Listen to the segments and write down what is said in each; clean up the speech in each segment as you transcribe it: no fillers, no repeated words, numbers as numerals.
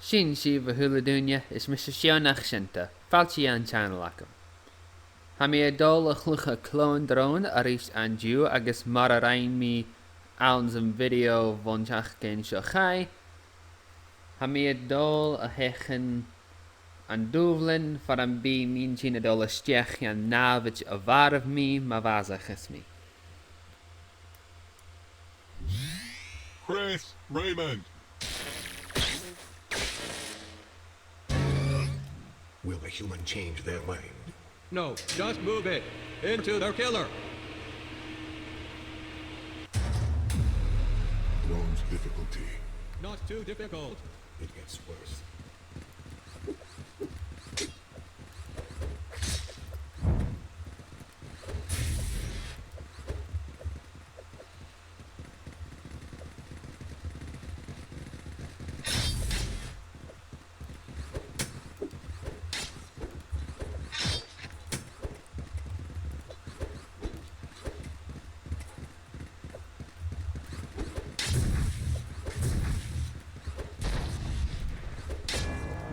Sin si bhthúla is mis seannach sinnta, fáilte an channel acham. Ha mi dul a chlucha Clòn Dròn arís an dú agus mar a rain mi ans an video vonteach cén seo chai. Ha mi dul a hechen an dúbhlin far an bí mín sin a dul a steach an nábhid a bharmh mi ma bhàsaicheas mi. Chris, Raymond. Will the human change their mind? No, just move it into their killer. Drone's difficulty. Not too difficult. It gets worse.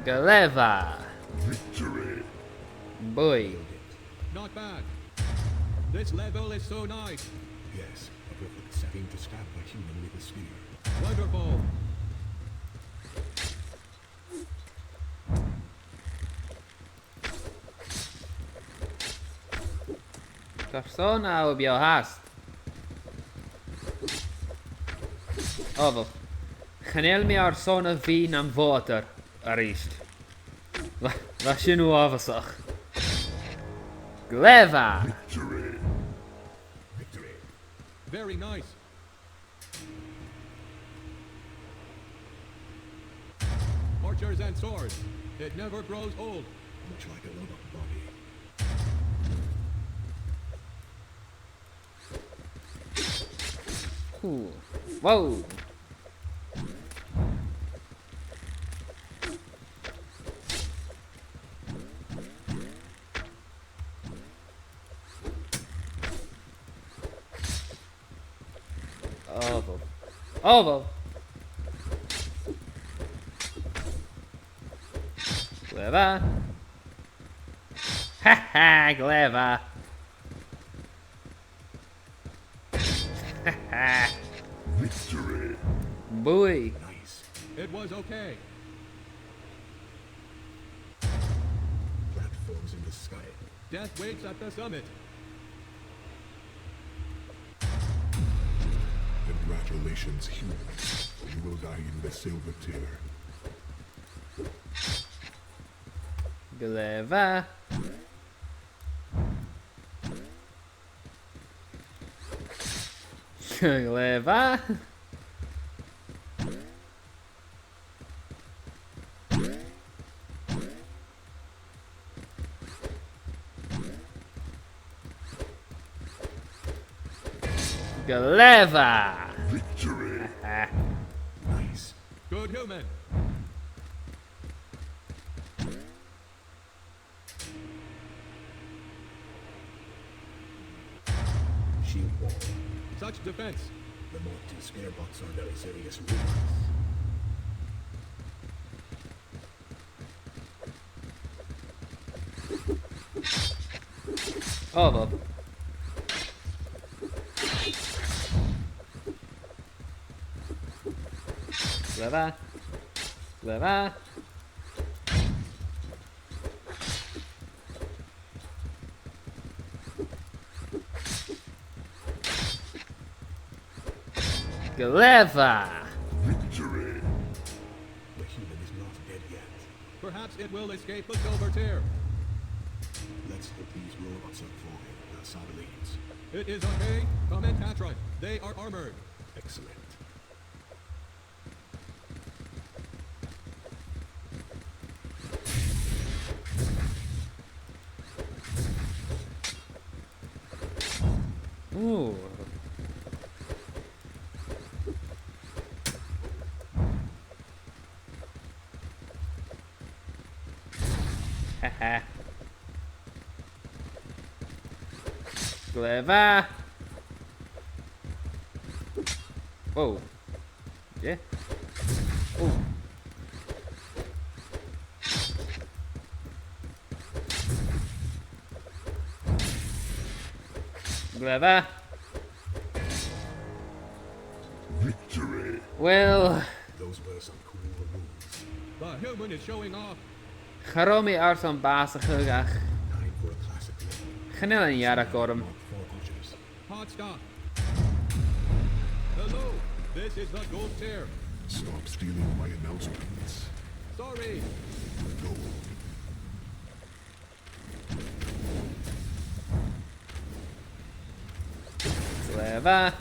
Galeva! Victory. Boy. Not bad. This level is so nice. Yes, a perfect setting to stab a human with a spear. Wonderful. Persona o biohast. Ofo. Chanel mi ar sona fi am water arist. Va sin o afasach. Gleva! Victory. Victory. Very nice. Archers and swords. It never grows old. Much like a robot body. Cool. Whoa! Ovo. Ovo! Gleva! Ha ha! Gleva! Ha ha! Victory. Boy! Nice. It was okay. Platforms in the sky. Death waits at the summit. Congratulations, humans. You will die in the silver tier. Gleva! Gleva! Gleva! Victory. Nice. Good human. Shield wall. Such defense. The mod 2 scare bots are very serious rumors. Ovo. Gleva! Gleva! Gleva! Victory. The human is not dead yet. Perhaps it will escape the silver tier. Let's hope these robots are falling, sardines. It is okay. Commentatron. They are armored. Excellent. Ooh. Haha. Gleva! Whoa. Yeah. Oh. Gleva. Victory. Well, Those were some cool moves. The human is showing off. Charomi arson bhàsaicheas. Time for a classic level. Chanel and Yara got him. Mark 4 archers. Hot stop. Hello, this is the gold tier. Stop stealing my announcements. Sorry. Go. Gleva.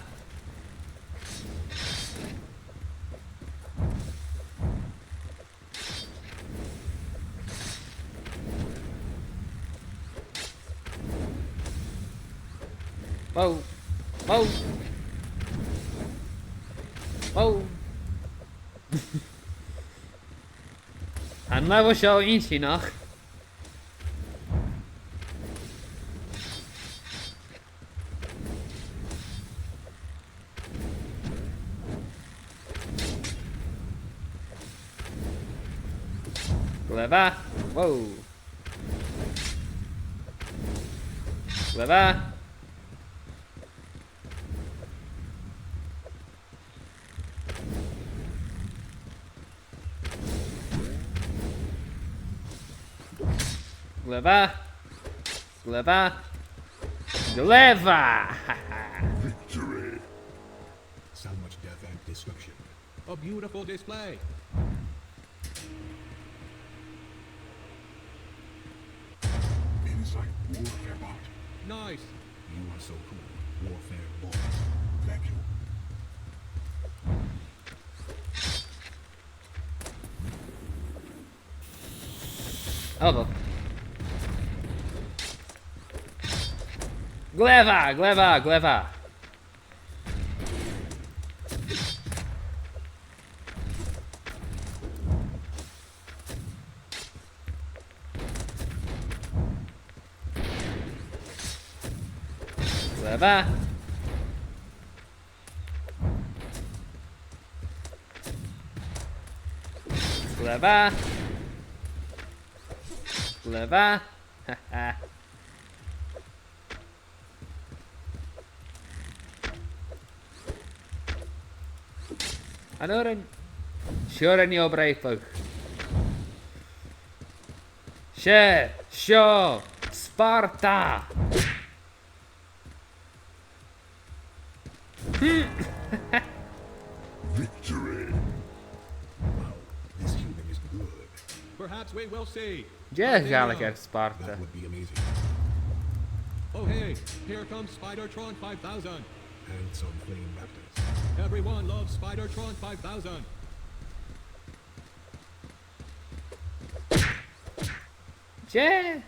Whoa. Whoa. Whoa. An level show eentje nog. Gleva. Whoa. Gleva. Gleva. Gleva. Gleva. Victory. So much death and destruction. A beautiful display. It is like warfare bot. Nice. You are so cool. Warfare bot. Thank you. Oh, well. Gleva, gleva, gleva. Gleva. Gleva. Gleva. Haha. Anoren. Sure ni obrejpog. She, sho, Sparta. Victory. Wow, this human is good. Perhaps we will see. Yeah, But Gallagher, now- Sparta. That would be amazing. Oh hey, here comes Spider-Tron 5000. And some flame raptors. Everyone loves Spider-Tron 5000. Yeah.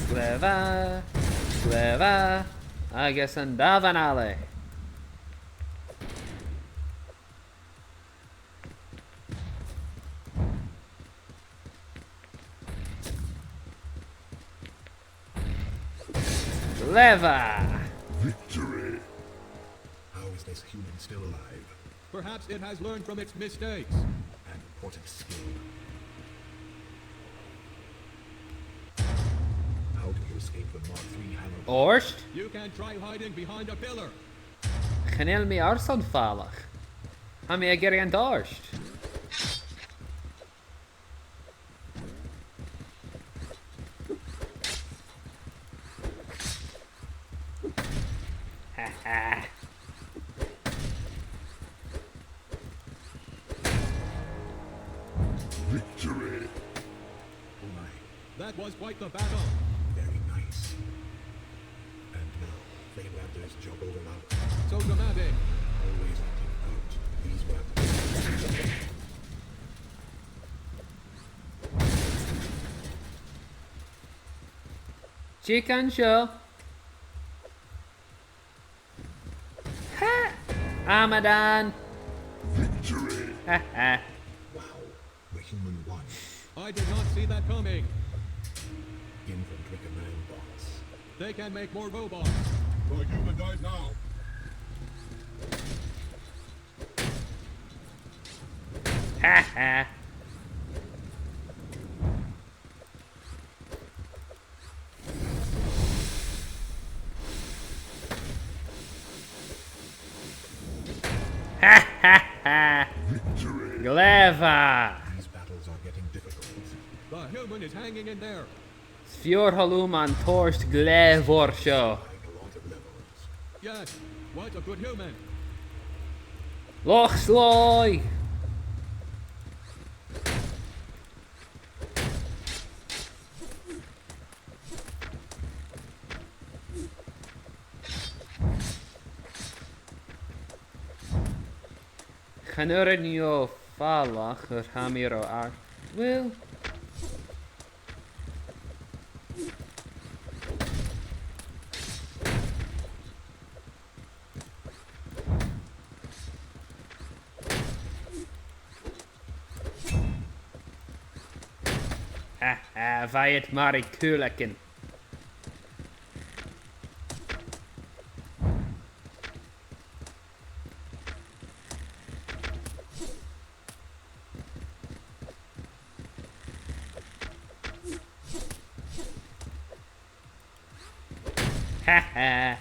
Gleva, gleva, I guess andavan ale. Gleva. Victory. How is this human still alive? Perhaps it has learned from its mistakes. An important skill. How do you escape the Mark III hammer? Orst, You can try hiding behind a pillar. genel mi arson falach. Ha mi ger an dorst. Haha. Victory. Oh my, That was quite the battle. very nice. And now, flame raptors jump over mountains. So dramatic. Always acting out. These raptors. Chicken show. Ha! Ramadan. Victory. Haha. Wow, the human won. I did not see that coming. Infantry command bots. They can make more robots. The human dies now. Ha ha. Ha ha ha. Gleva. These battles are getting difficult. The human is hanging in there. Sfior halum an torst glevor show. Fighting a lot of levels. Yes, what a good human. Loch sloy. Chanurnio falach hamiro ar. Well. Ha ha, vajt Mari Cuileagan. Ha ha.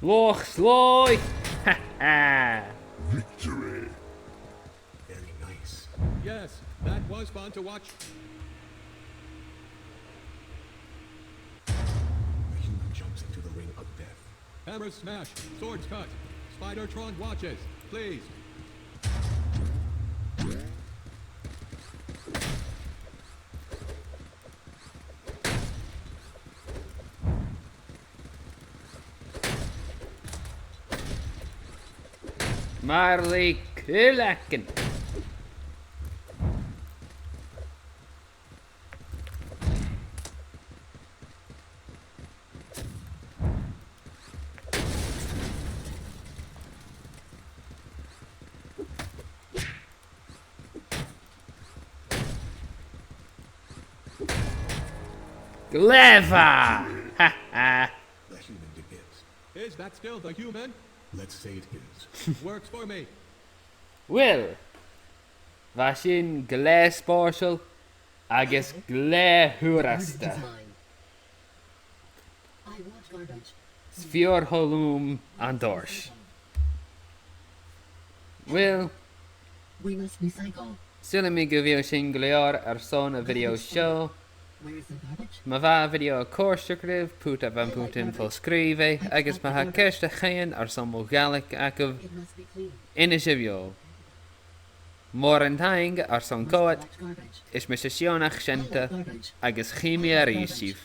Loch sloy. Ha ha. Victory! Very nice. Yes, that was fun to watch. The human jumps into the ring of death. Hammers smash, swords cut. Spider-Tron watches, please. Mari Cuileagan. Gleva. Ha ha. The human begins. Is that still the human? Let's say it is. Works for me. Well. Vashin gle sportial. Agus gle hurasta. I want garbage. Sfior halum an dorsh. Well. We must recycle. Silimi guvio sin gleor son a video show. Where is the garbage? Ma va video course puta van putin full scrive. Agus ma ha kerste chain son mogalik akov It must be clean. inishivio. Morentang son coat. Collect garbage. Is Mr. Sionach Shenta Garbage. agus chimia risif.